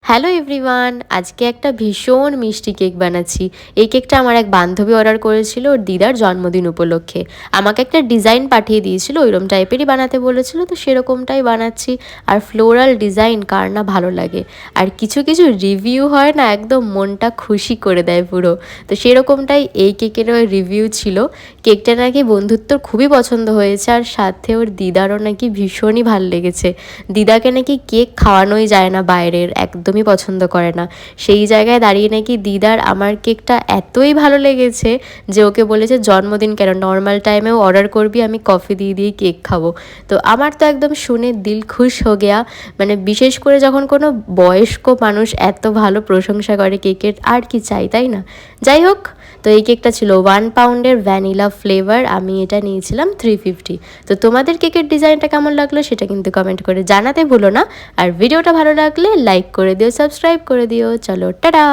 Hello everyone, আজকে একটা ভীষণ মিষ্টি কেক বানাচ্ছি। এই কেকটা আমার এক বান্ধবী অর্ডার করেছিল ওর দিদার জন্মদিন উপলক্ষে। আমাকে একটা ডিজাইন পাঠিয়ে দিয়েছিল, ওইরকম টাইপেরই বানাতে বলেছিল, তো সেরকমটাই বানাচ্ছি। আর ফ্লোরাল ডিজাইন কার না ভালো লাগে, আর কিছু কিছু রিভিউ হয় না, একদম মনটা খুশি করে দেয় পুরো। তো সেরকমটাই এই কেকেরও রিভিউ ছিল। কেকটা নাকি বন্ধুত্বর খুবই পছন্দ হয়েছে, আর সাথে ওর দিদারও নাকি ভীষণই ভালো লেগেছে। দিদাকে নাকি কেক খাওয়ানোই যায় না বাইরের, একদমই পছন্দ করে না। সেই জায়গায় দাঁড়িয়ে নাকি দিদার আমার কেকটা এতই ভালো লেগেছে যে ওকে বলেছে জন্মদিন কেন, নর্মাল টাইমেও অর্ডার করবি, আমি কফি দিয়ে দিয়ে কেক খাবো। তো আমার তো একদম শুনে দিল খুশ হো গেয়া। মানে বিশেষ করে যখন কোনো বয়স্ক মানুষ এত ভালো প্রশংসা করে কেকের, আর কি চাই, তাই না? যাই হোক, তো এই কেকটা ছিল 1 পাউন্ডের ভ্যানিলা ফ্লেভার, আমি এটা নিয়েছিলাম 350। তো তোমাদের কেকের ডিজাইনটা কেমন লাগলো সেটা কিন্তু কমেন্ট করে জানাতে ভুলো না। আর ভিডিওটা ভালো লাগলে লাইক করে দিও, সাবস্ক্রাইব করে দিও। চলো টাটা।